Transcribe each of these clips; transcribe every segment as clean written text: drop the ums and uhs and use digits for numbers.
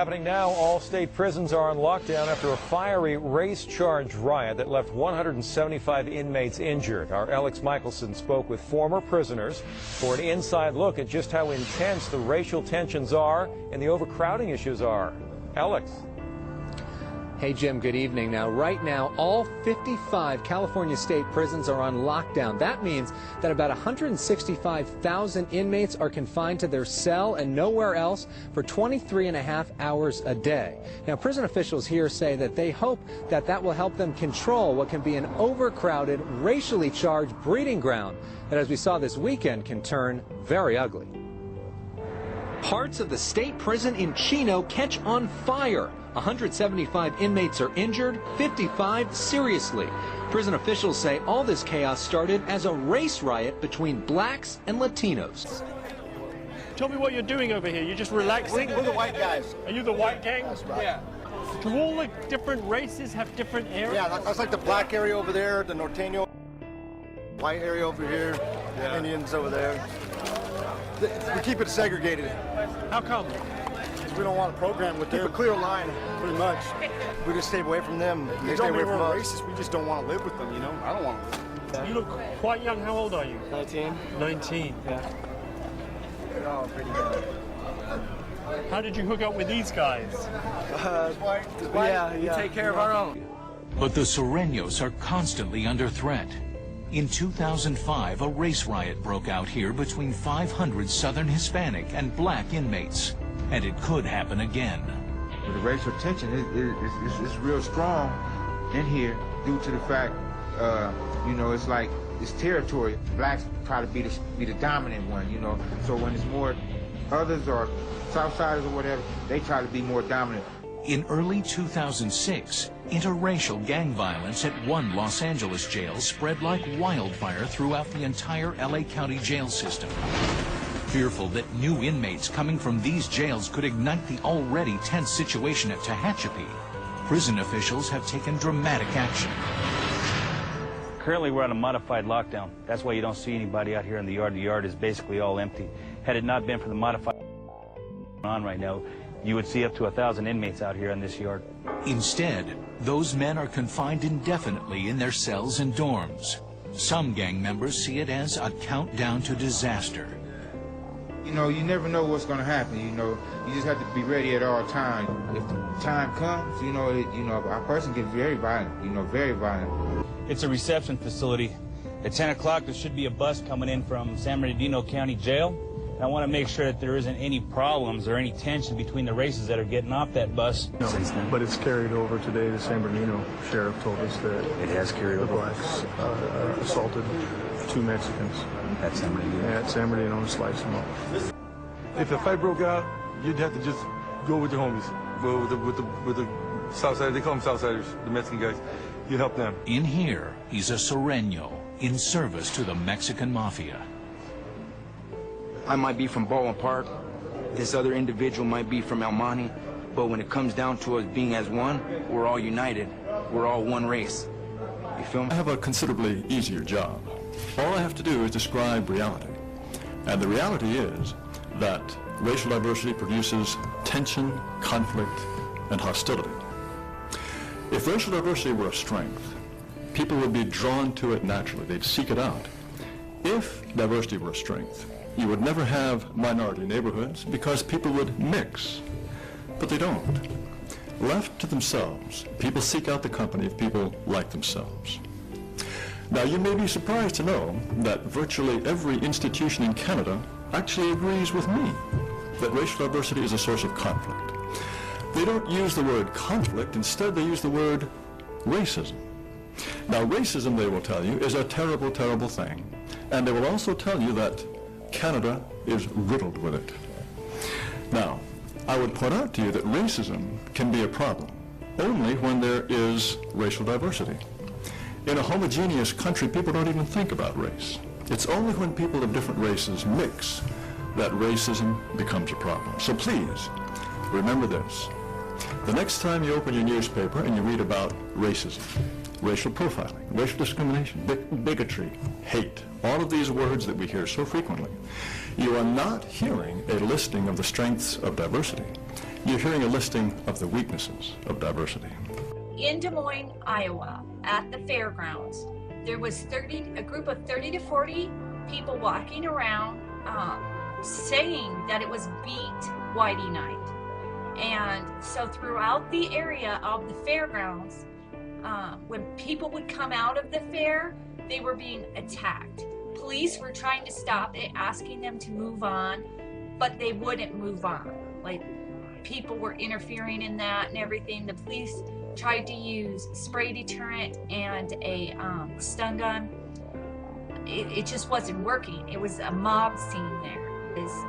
happening now. All state prisons are on lockdown after a fiery race-charged riot that left 175 inmates injured. Our Alex Michelson spoke with former prisoners for an inside look at just how intense the racial tensions are and the overcrowding issues are. Alex. Hey, Jim, good evening. Now, right now, all 55 California state prisons are on lockdown. That means that about 165,000 inmates are confined to their cell and nowhere else for 23.5 hours a day. Now, prison officials here say that they hope that that will help them control what can be an overcrowded, racially charged breeding ground that, as we saw this weekend, can turn very ugly. Parts of the state prison in Chino catch on fire. 175 inmates are injured, 55 seriously. Prison officials say all this chaos started as a race riot between blacks and Latinos. Tell me what you're doing over here. You're just relaxing? We're the white guys. Are you the white gang? That's right. Yeah. Do all the different races have different areas? Yeah, that's like the black area over there, the Norteño, white area over here, Indians over there. We keep it segregated. How come? We don't want a program with them. Keep a clear line, pretty much. We just stay away from them. They stay away from us. Racist. We just don't want to live with them, you know? I don't want to live with them. You look quite young. How old are you? 19. 19. Yeah. Oh, pretty young. How did you hook up with these guys? Yeah, we take care of our own. But the Sureños are constantly under threat. In 2005, a race riot broke out here between 500 Southern Hispanic and black inmates. And it could happen again. The racial tension is real strong in here due to the fact, you know, it's like it's territory. Blacks try to be the dominant one, you know. So when it's more others or Southsiders or whatever, they try to be more dominant. In early 2006, interracial gang violence at one Los Angeles jail spread like wildfire throughout the entire LA County jail system. Fearful that new inmates coming from these jails could ignite the already tense situation at Tehachapi, prison officials have taken dramatic action. Currently, we're on a modified lockdown. That's why you don't see anybody out here in the yard. The yard is basically all empty. Had it not been for the modified on right now, you would see up to 1,000 inmates out here in this yard. Instead, those men are confined indefinitely in their cells and dorms. Some gang members see it as a countdown to disaster. You know, you never know what's going to happen. You know, you just have to be ready at all times. If the time comes, you know, a person gets very violent. You know, very violent. It's a reception facility. At 10 o'clock, there should be a bus coming in from San Bernardino County Jail. And I want to make sure that there isn't any problems or any tension between the races that are getting off that bus. No, but it's carried over today. The San Bernardino sheriff told us that it has carried over. The blacks assaulted 2 Mexicans. At San Bernardino? At San Bernardino and sliced them up. If a fight broke out, you'd have to just go with your homies. Well, with the Southsiders, they call them Southsiders, the Mexican guys. You help them. In here, he's a Sureño in service to the Mexican mafia. I might be from Baldwin Park. This other individual might be from El Monte. But when it comes down to us being as one, we're all united. We're all one race. You feel me? I have a considerably easier job. All I have to do is describe reality. And the reality is that racial diversity produces tension, conflict, and hostility. If racial diversity were a strength, people would be drawn to it naturally. They'd seek it out. If diversity were a strength, you would never have minority neighborhoods because people would mix. But they don't. Left to themselves, people seek out the company of people like themselves. Now, you may be surprised to know that virtually every institution in Canada actually agrees with me that racial diversity is a source of conflict. They don't use the word conflict, instead they use the word racism. Now, racism, they will tell you, is a terrible, terrible thing. And they will also tell you that Canada is riddled with it. Now, I would point out to you that racism can be a problem only when there is racial diversity. In a homogeneous country, people don't even think about race. It's only when people of different races mix that racism becomes a problem. So please, remember this. The next time you open your newspaper and you read about racism, racial profiling, racial discrimination, bigotry, hate, all of these words that we hear so frequently, you are not hearing a listing of the strengths of diversity. you're hearing a listing of the weaknesses of diversity. In Des Moines, Iowa, at the fairgrounds, there was a group of 30 to 40 people walking around saying that it was Beat Whitey Night. And so throughout the area of the fairgrounds, when people would come out of the fair, they were being attacked. Police were trying to stop it, asking them to move on, but they wouldn't move on. Like, people were interfering in that and everything. The police tried to use spray deterrent and a stun gun. It just wasn't working. It was a mob scene there. It was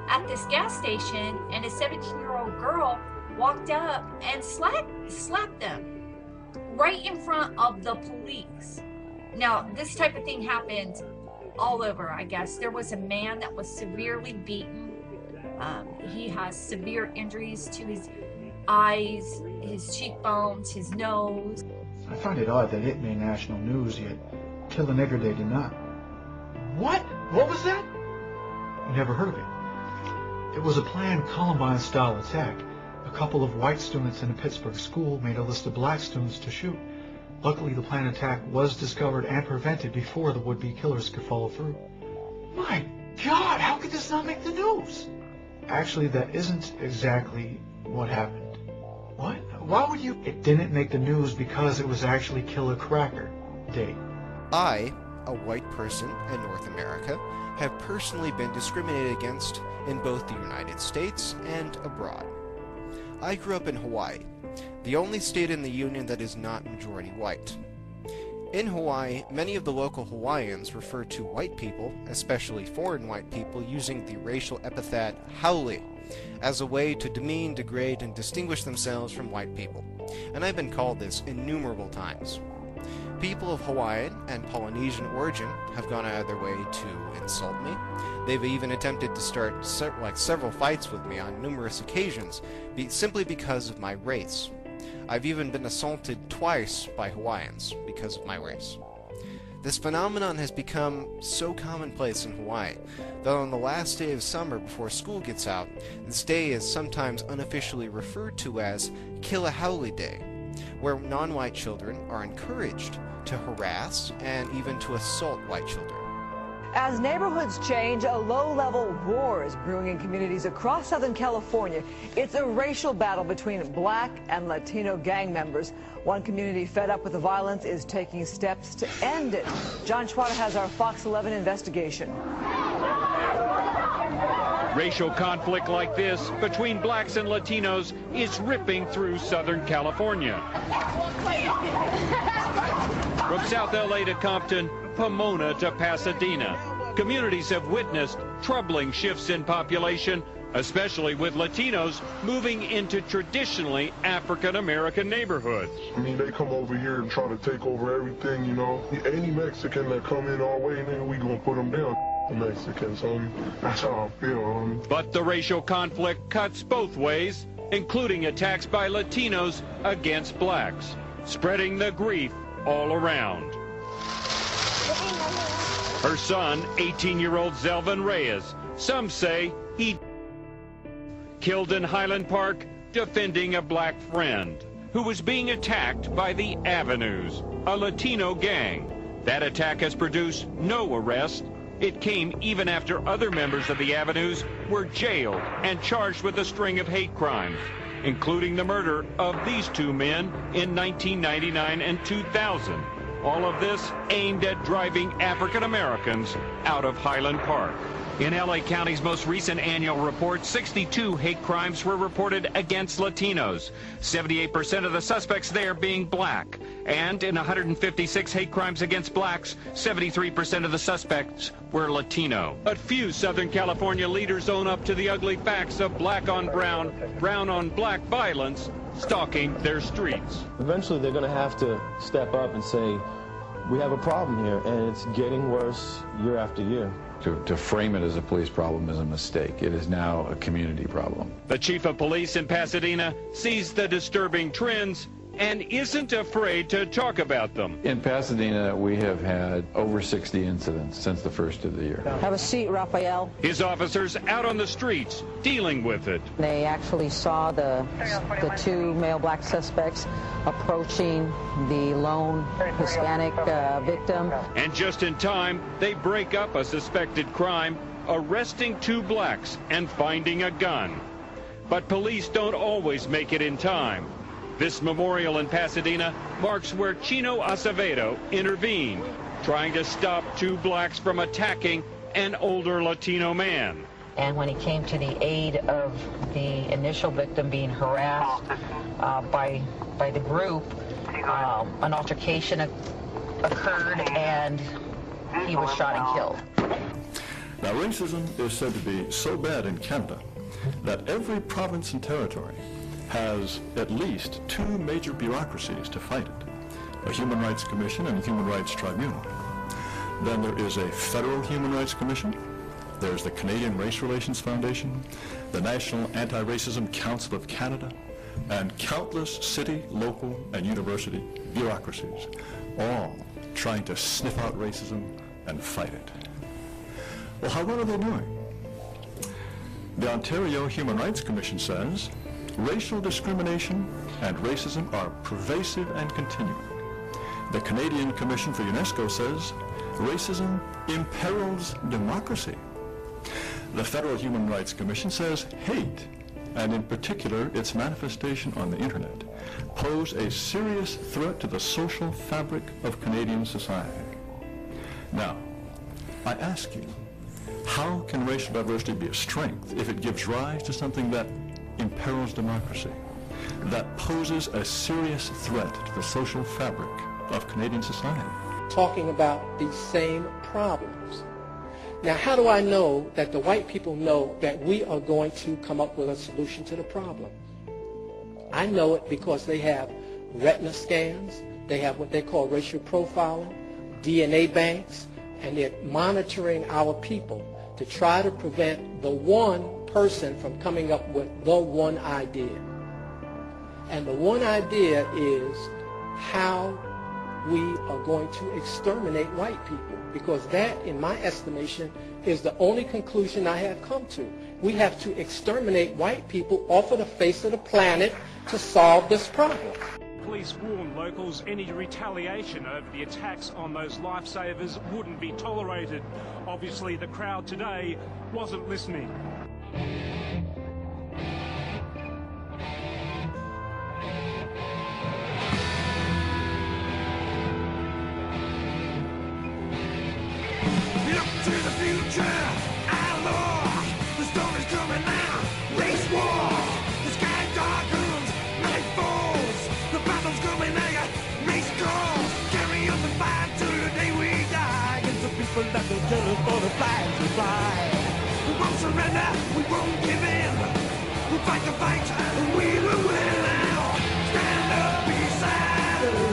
at this gas station, and a 17-year-old girl walked up and slapped them right in front of the police. Now, this type of thing happened all over, I guess. There was a man that was severely beaten. He has severe injuries to his eyes, his cheekbones, his nose. I find it odd that it made national news, yet Kill a Nigger Day did not. What? What was that? You never heard of it. It was a planned Columbine-style attack. A couple of white students in a Pittsburgh school made a list of black students to shoot. Luckily, the planned attack was discovered and prevented before the would-be killers could follow through. My God, how could this not make the news? Actually, that isn't exactly what happened. What? Why would you? It didn't make the news because it was actually Kill a Cracker Day. I, a white person in North America, have personally been discriminated against in both the United States and abroad. I grew up in Hawaii, the only state in the Union that is not majority white. In Hawaii, many of the local Hawaiians refer to white people, especially foreign white people, using the racial epithet haole as a way to demean, degrade, and distinguish themselves from white people, and I've been called this innumerable times. People of Hawaiian and Polynesian origin have gone out of their way to insult me. They've even attempted to start several fights with me on numerous occasions, simply because of my race. I've even been assaulted twice by Hawaiians because of my race. This phenomenon has become so commonplace in Hawaii that on the last day of summer before school gets out, this day is sometimes unofficially referred to as Kilahaole Day, where non-white children are encouraged to harass and even to assault white children. As neighborhoods change, a low-level war is brewing in communities across Southern California. It's a racial battle between black and Latino gang members. One community fed up with the violence is taking steps to end it. John Schwatter has our Fox 11 investigation. Racial conflict like this between blacks and Latinos is ripping through Southern California. From South LA to Compton, Pomona to Pasadena, communities have witnessed troubling shifts in population, especially with Latinos moving into traditionally African-American neighborhoods. I mean, they come over here and try to take over everything, you know. Any Mexican that come in our way, nigga, we gonna put them down. Mexicans, that's how I feel. But the racial conflict cuts both ways, including attacks by Latinos against blacks, spreading the grief all around. Her son, 18-year-old Zelvin Reyes, some say he killed in Highland Park defending a black friend who was being attacked by the Avenues, a Latino gang. That attack has produced no arrest. It came even after other members of the Avenues were jailed and charged with a string of hate crimes, including the murder of these two men in 1999 and 2000. All of this aimed at driving African Americans out of Highland Park. In LA County's most recent annual report, 62 hate crimes were reported against Latinos, 78% of the suspects there being black. And in 156 hate crimes against blacks, 73% of the suspects were Latino. But few Southern California leaders own up to the ugly facts of black on brown, brown on black violence stalking their streets. Eventually they're going to have to step up and say, we have a problem here, and it's getting worse year after year. To frame it as a police problem is a mistake. It is now a community problem. The chief of police in Pasadena sees the disturbing trends and isn't afraid to talk about them. In Pasadena, we have had over 60 incidents since the first of the year. Have a seat, Raphael. His officers out on the streets dealing with it. They actually saw the two male black suspects approaching the lone Hispanic victim. And just in time, they break up a suspected crime, arresting 2 blacks and finding a gun. But police don't always make it in time. This memorial in Pasadena marks where Chino Acevedo intervened, trying to stop 2 blacks from attacking an older Latino man. And when he came to the aid of the initial victim being harassed by the group, an altercation occurred and he was shot and killed. Now, racism is said to be so bad in Canada that every province and territory has at least 2 major bureaucracies to fight it: a Human Rights Commission and a Human Rights Tribunal. Then there is a Federal Human Rights Commission, there's the Canadian Race Relations Foundation, the National Anti-Racism Council of Canada, and countless city, local, and university bureaucracies, all trying to sniff out racism and fight it. Well, how well are they doing? The Ontario Human Rights Commission says racial discrimination and racism are pervasive and continuing. The Canadian Commission for UNESCO says racism imperils democracy. The Federal Human Rights Commission says hate, and in particular its manifestation on the internet, pose a serious threat to the social fabric of Canadian society. Now, I ask you, how can racial diversity be a strength if it gives rise to something that imperils democracy, that poses a serious threat to the social fabric of Canadian society? Talking about these same problems. Now, how do I know that the white people know that we are going to come up with a solution to the problem? I know it because they have retina scans, they have what they call racial profiling, DNA banks, and they're monitoring our people to try to prevent the one person from coming up with the one idea. And the one idea is how we are going to exterminate white people, because that, in my estimation, is the only conclusion I have come to. We have to exterminate white people off of the face of the planet to solve this problem. Police warn locals any retaliation over the attacks on those lifesavers wouldn't be tolerated. Obviously, the crowd today wasn't listening. Look to the future, our Lord. The storm is coming now. Race wars. The sky darkens, night falls. The battle's coming now. Race calls. Carry on the fight till the day we die. Against the people that don't tell us for the flags we fly. We won't surrender. We won't give in. We'll fight the fight and we will win now. Stand up beside us.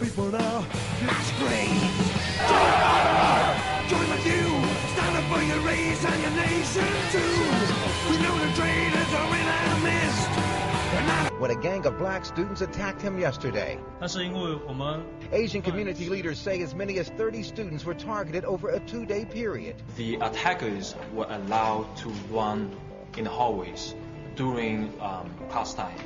People now, mass graves. Join with you, stand up for your race and your nation too. We know the traitors are in our midst. When a gang of black students attacked him yesterday. Asian community leaders say as many as 30 students were targeted over a 2-day period. The attackers were allowed to run in the hallways during class time.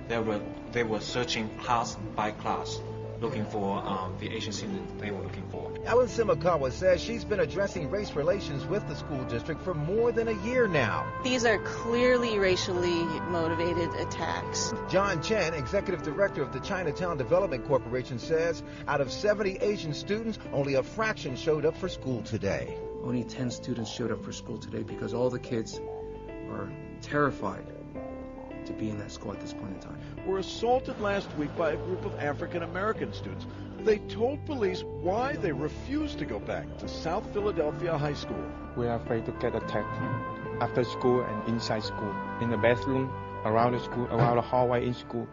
They were searching class by class, looking for the Asian student they were looking for. Ellen Simakawa says she's been addressing race relations with the school district for more than a year now. These are clearly racially motivated attacks. John Chen, executive director of the Chinatown Development Corporation, says out of 70 Asian students, only a fraction showed up for school today. Only 10 students showed up for school today because all the kids are terrified to be in that school at this point in time. Were assaulted last week by a group of African American students. They told police why they refused to go back to South Philadelphia High School. We are afraid to get attacked after school and inside school, in the bathroom around the school, around the hallway in school.